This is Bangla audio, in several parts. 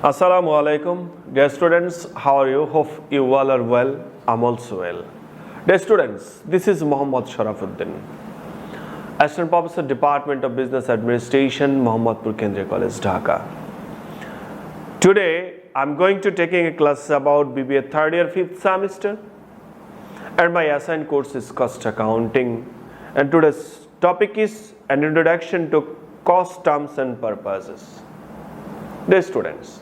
Assalamu alaikum. Dear students, how are you? Hope you all are well. I'm also well. Dear students, this is Muhammad Sharafuddin, Assistant Professor, Department of Business Administration, Mohammadpur Kendriya College, Dhaka. Today, I'm going to taking a class about BBA third year, fifth semester, and my assigned course is Cost Accounting. And today's topic is an introduction to cost terms and purposes. Dear students,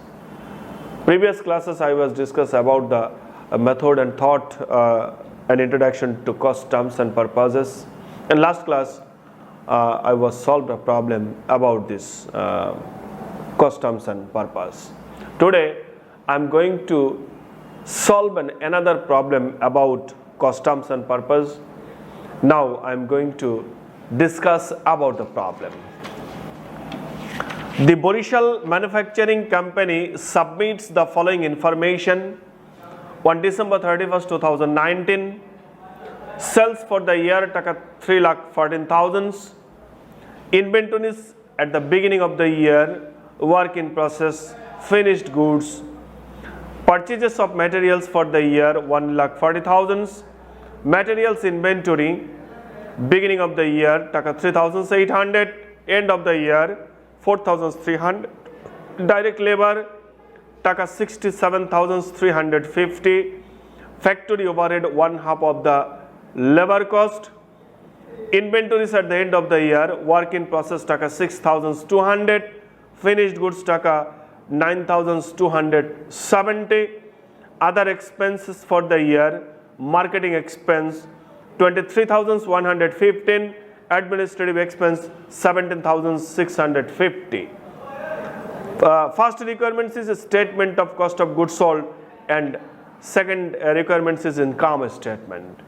previous classes I was discussed about the method and thought, an introduction to cost terms and purposes. In last class, I was solved a problem about this cost terms and purpose. Today, I'm going to solve another problem about cost terms and purpose. Now, I'm going to discuss about the problem. The Borishal Manufacturing Company submits the following information on December 31st, 2019. Sales for the year 3,14,000. Inventories at the beginning of the year, work in process, finished goods. Purchases of materials for the year 1,40,000. Materials inventory, beginning of the year 3,800, end of the year 4,300, direct labor taka 67,350, factory overhead 1/2 of the labor cost, inventories at the end of the year, work in process taka 6,200, finished goods taka 9,270, other expenses for the year, marketing expense 23,115, administrative expense 17,650. First requirements is a statement of cost of goods sold and second requirements is income statement.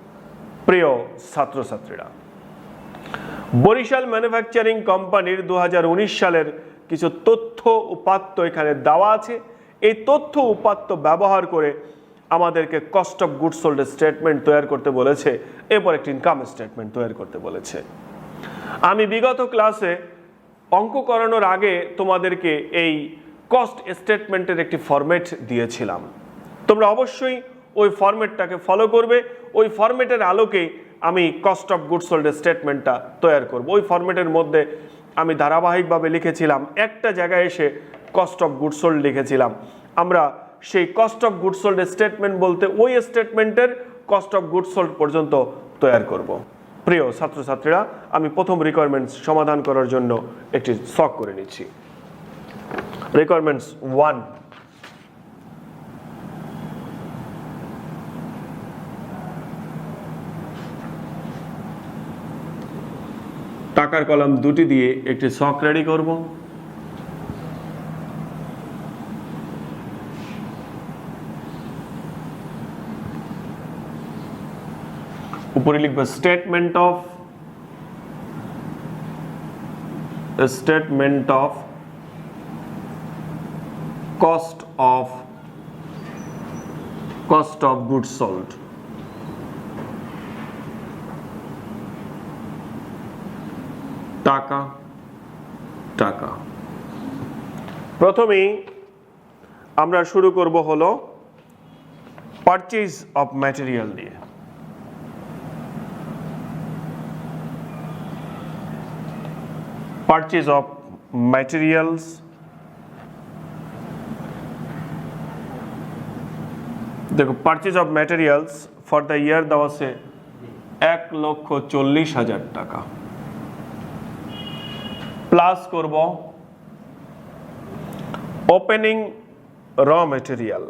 প্রিয় ছাত্রছাত্রীরা, বরিশাল ম্যানুফ্যাকচারিং কোম্পানির 2019 সালের কিছু তথ্য উপাত্ত এখানে দেওয়া আছে। এই তথ্য উপাত্ত ব্যবহার করে আমাদেরকে cost of goods sold statement তৈরি করতে বলেছে, এরপর একটি ইনকাম স্টেটমেন্ট তৈরি করতে বলেছে। আমি বিগত ক্লাসে অঙ্ক করানোর আগে তোমাদেরকে এই কস্ট স্টেটমেন্টের একটি ফরম্যাট দিয়েছিলাম। তোমরা অবশ্যই ওই ফরম্যাটটাকে ফলো করবে। ওই ফরম্যাটের আলোকেই আমি কস্ট অফ গুডস সোল্ড স্টেটমেন্টটা তৈরি করব। ওই ফরম্যাটের মধ্যে আমি ধারাবাহিকভাবে লিখেছিলাম, একটা জায়গায় এসে কস্ট অফ গুডস সোল্ড লিখেছিলাম। আমরা সেই cost of goods sold statement বলতে ওই স্টেটমেন্টের কস্ট অফ গুডস সোল্ড পর্যন্ত তৈরি করব। প্রিয় ছাত্রছাত্রীরা, আমি প্রথম রিকোয়ারমেন্টস সমাধান করার জন্য একটি শখ করে নিচ্ছি। রিকোয়ারমেন্টস 1, টাকার কলাম দুটি দিয়ে একটি শখ রেডি করব। উপরে লিখব statement of cost of goods sold. টাকা টাকা। প্রথমেই আমরা শুরু করব হলো পারচেজ অফ ম্যাটেরিয়াল দিয়ে। Purchase of materials, देखो purchase of materials for the year দেওয়া আছে 1,40,000 টাকা, প্লাস করব ওপেনিং র মেটেরিয়াল,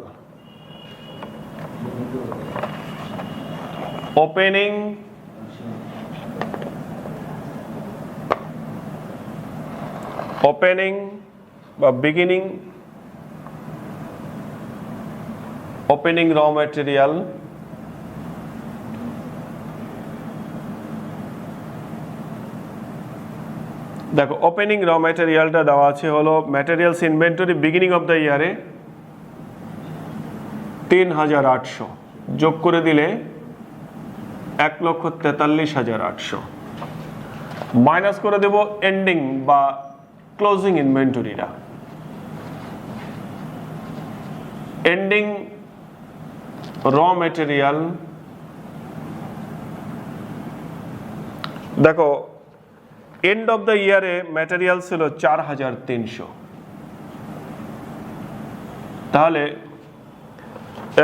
ওপেনিং বা বিগিনিং ওপেনিং র ম্যাটেরিয়াল, দেখো ওপেনিং র ম্যাটেরিয়ালটা দেওয়া আছে হলো materials inventory beginning of the ইয়ারে 3,800, যোগ করে দিলে 1,43,800, মাইনাস করে দেব এন্ডিং বা ক্লোজিং ইনভেন্টরিটা এন্ডিং র মেটেরিয়াল, দেখো এন্ড অফ দ্য ইয়ারে ম্যাটেরিয়াল ছিল 4300, তাহলে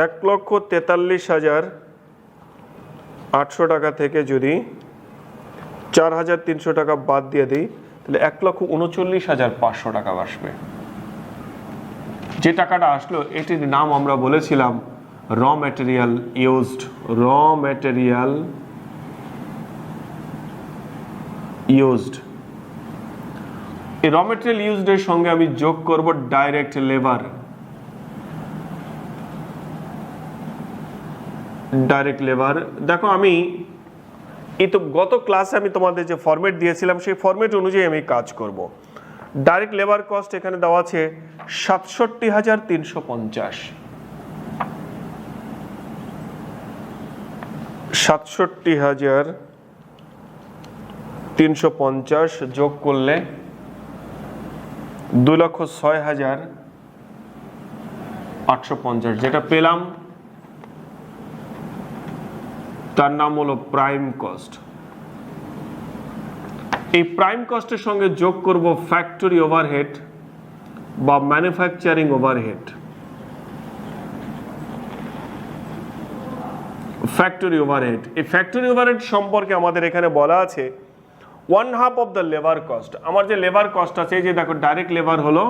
1,43,800 টাকা থেকে যদি 4,300 টাকা বাদ দিয়ে দিই তাহলে 1,39,500 টাকা আসবে। যে টাকাটা আসলো এটির নাম আমরা বলেছিলাম র মেটেরিয়াল ইউজড। র মেটেরিয়াল ইউজড, এই র মেটেরিয়াল ইউজড এর সঙ্গে আমি যোগ করব ডাইরেক্ট লেবার। ডাইরেক্ট লেবার, দেখো আমি এই তো গত ক্লাসে আমি তোমাদের যে ফরম্যাট দিয়েছিলাম সেই ফরম্যাট অনুযায়ী আমি কাজ করব। ডাইরেক্ট লেবার কস্ট এখানে দেওয়া আছে 67,350, 67,350 যোগ করলে 2,06,850, যেটা পেলাম তার নাম হলো প্রাইম কস্ট। এই প্রাইম কস্টের সঙ্গে যোগ করব ফ্যাক্টরি ওভারহেড বা ম্যানুফ্যাকচারিং ওভারহেড। ফ্যাক্টরি ওভারহেড, এই ফ্যাক্টরি ওভারহেড সম্পর্কে আমাদের এখানে বলা আছে 1/2 অফ দ্য লেবার কস্ট। আমার যে লেবার কস্ট আছে, এই যে দেখো ডাইরেক্ট লেবার হলো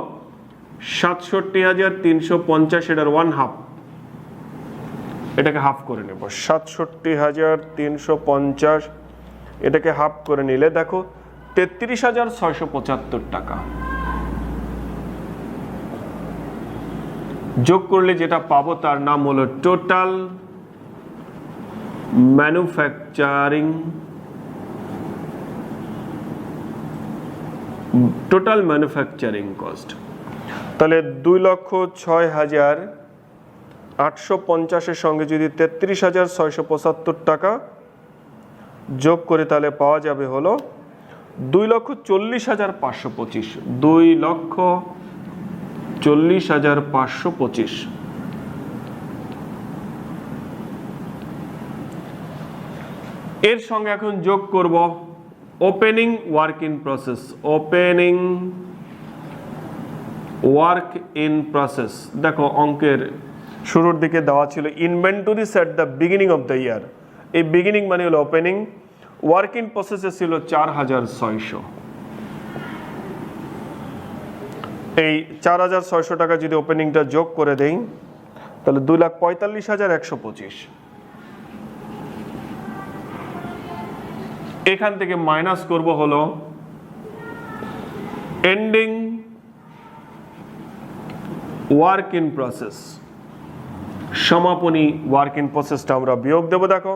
67,350, এটার 1/2, এটাকে হাফ করে নেব। 67,350 এটাকে হাফ করে নিলে দেখো 33,675 টাকা যোগ করলে যেটা পাবো তার নাম হলো total manufacturing, total manufacturing cost. তাহলে 2,06,850 এর সঙ্গে যদি 33,675 টাকা যোগ করে তাহলে পাওয়া যাবে হলো 2,40,525, 2,40,525। এর সঙ্গে এখন যোগ করব opening work in process. Opening work in process, দেখো অঙ্কের শুরুর দিকে দেওয়া ছিল inventories at the beginning of the year. এই বিগিনিং মানে হলো ওপেনিং, ওয়ার্ক ইন প্রসেসে ছিল 4,600। এই 4,600 টাকা যদি ওপেনিংটা যোগ করে দেই তাহলে 2,45,125। এখান থেকে মাইনাস করব হলো এন্ডিং ওয়ার্ক ইন প্রসেস, সমাপনী ওয়ার্ক ইন প্রসেসটা আমরা বিয়োগ দেব। দেখো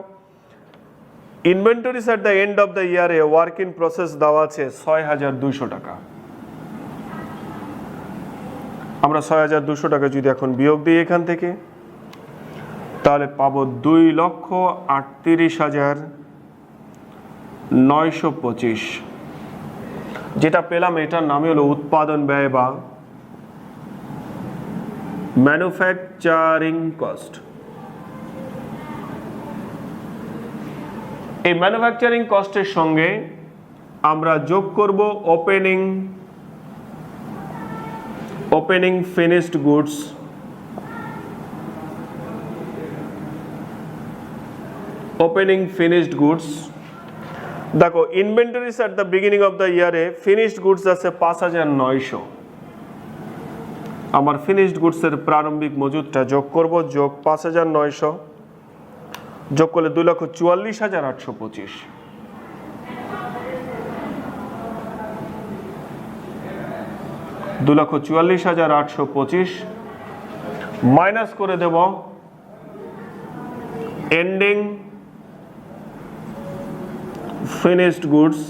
inventories at the end of the ইয়ারে ওয়ার্ক ইন প্রসেস দেওয়া আছে 6,200 টাকা। আমরা 6,200 টাকা যদি এখন বিয়োগ দিই এখান থেকে তাহলে পাবো 2,38,925, যেটা পেলাম এটার নামই হলো উৎপাদন ব্যয় বা ম্যানুফ্যাকচারিং কস্ট। এই ম্যানুফ্যাকচারিং কস্টের সঙ্গে আমরা যোগ করব opening finished goods, opening finished goods. দেখো inventories at the beginning of the ইয়ারে ফিনিশড গুডস আছে 5,900, আমার ফিনিশড গুডসের প্রারম্ভিক মজুদটা যোগ করব, যোগ 5,900 যোগ করলে 2,44,825। 2,44,825 মাইনাস করে দেব এন্ডিং ফিনিশড গুডস,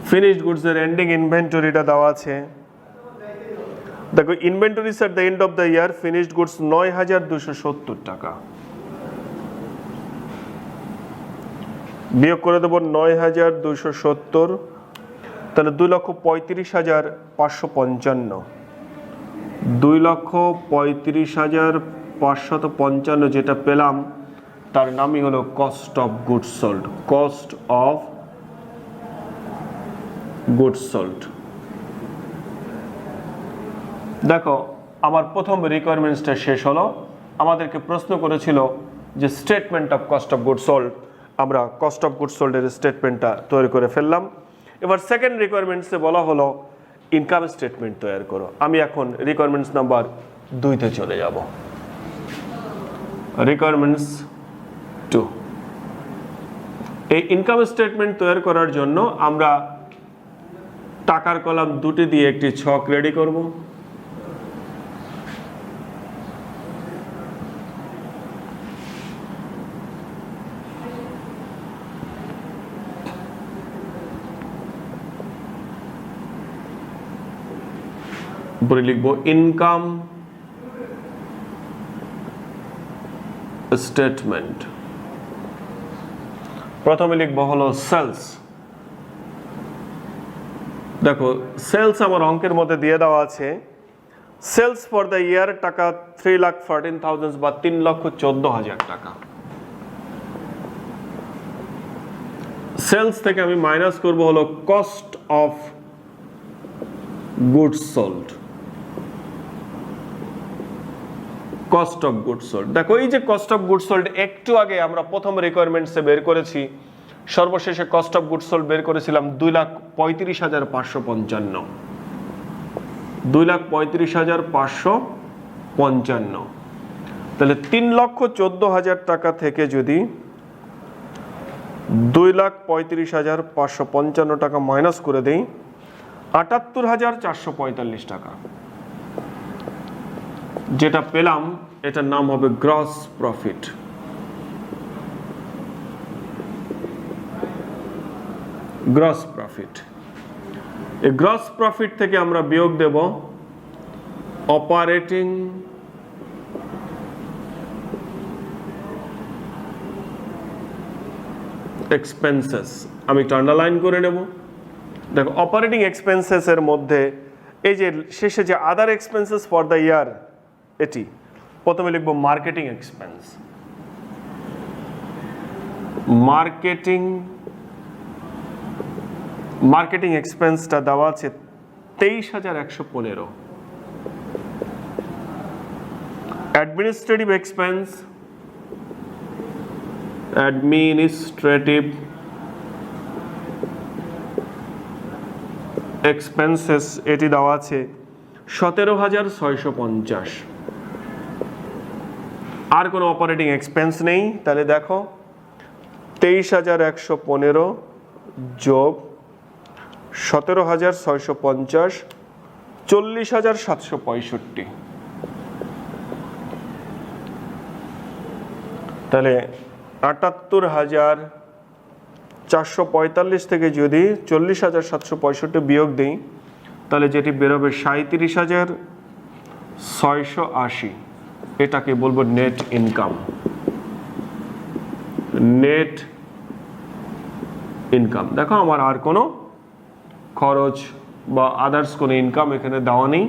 ফিনিশড গুডসের এন্ডিং ইনভেন্টরিটা দেওয়া আছে। দেখো inventories at the end of the year finished goods 9,270 টাকা, বিয়োগ করে দেব 9,270 তাহলে 2,35,555, 2,35,555 যেটা পেলাম তার নামই হলো cost of goods sold. Cost of goods sold. দেখো আমার প্রথম রিকোয়ারমেন্টসটা শেষ হলো। আমাদেরকে প্রশ্ন করেছিল যে statement of cost of goods sold, আমরা কস্ট অফ গুডস সোল্ডের স্টেটমেন্টটা তৈরি করে ফেললাম। এবার সেকেন্ড রিকোয়ারমেন্টসে বলা হলো ইনকাম স্টেটমেন্ট তৈরি করো। আমি এখন রিকোয়ারমেন্টস নাম্বার 2-তে চলে যাব। রিকোয়ারমেন্টস 2, এই ইনকাম স্টেটমেন্ট তৈরি করার জন্য আমরা টাকার কলাম 2টি দিয়ে একটি ছক রেডি করব। উপরে লিখব ইনকাম স্টেটমেন্ট। প্রথমে লিখব হলো সেলস। দেখো সেলস আমার অঙ্কের মধ্যে দিয়ে দেওয়া আছে। সেলস ফর দ্য ইয়ার টাকা 3,14,000 বা 3,14,000 টাকা। সেলস থেকে আমি মাইনাস করব হলো cost of goods sold. Cost of goods sold. দেখো এই যে কস্ট অফ গুডস সোল্ড একটু আগে আমরা প্রথম রিকোয়ারমেন্টসে বের করেছি, সর্বশেষে কস্ট অফ গুডস সোল্ড বের করেছিলাম 2,35,555, 2,35,555। তাহলে 3,14,000 টাকা থেকে যদি 2,35,555 টাকা মাইনাস করে দেই, 78,445 টাকা যেটা পেলাম এটার নাম হবে গ্রস প্রফিট। Gross profit. এই গ্রস প্রফিট থেকে আমরা বিয়োগ দেব অপারেটিং এক্সপেন্সেস। আমি একটু আন্ডারলাইন করে নেব। দেখো অপারেটিং এক্সপেন্সেস এর মধ্যে এই যে শেষে যে আদার এক্সপেন্সেস ফর দ্য ইয়ার, এটি প্রথমে লিখব মার্কেটিং এক্সপেন্স। মার্কেটিং এক্সপেন্সটা দেওয়া আছে 23,115। অ্যাডমিনিস্ট্রেটিভ এক্সপেন্স, অ্যাডমিনিস্ট্রেটিভ এক্সপেন্সেস এটি দেওয়া আছে 17,650। আর কোনো অপারেটিং এক্সপেন্স নেই। তাহলে দেখো 23,115 যোগ 17,650, 40,765। তাহলে 78,445 থেকে যদি 40,765 বিয়োগ দিই, তাহলে যেটি বেরোবে 37,680। এটাকে বলবো নেট ইনকাম। Net income. দেখো আমার আর কোনো খরচ বা আদার্স কোনো ইনকাম এখানে দেওয়া নেই,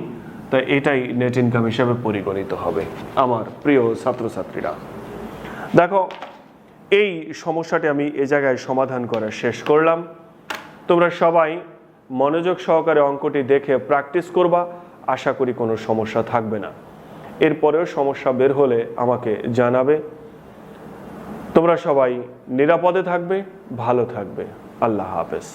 তাই এটাই নেট ইনকাম হিসাবে পরিগণিত হবে। আমার প্রিয় ছাত্রছাত্রীরা, দেখো এই সমস্যাটি আমি এই জায়গায় সমাধান করা শেষ করলাম। তোমরা সবাই মনোযোগ সহকারে অঙ্কটি দেখে প্র্যাকটিস করবা, আশা করি কোনো সমস্যা থাকবে না। এরপরেও সমস্যা বের হলে আমাকে জানাবে। তোমরা সবাই নিরাপদে থাকবে, ভালো থাকবে। আল্লাহ হাফেজ।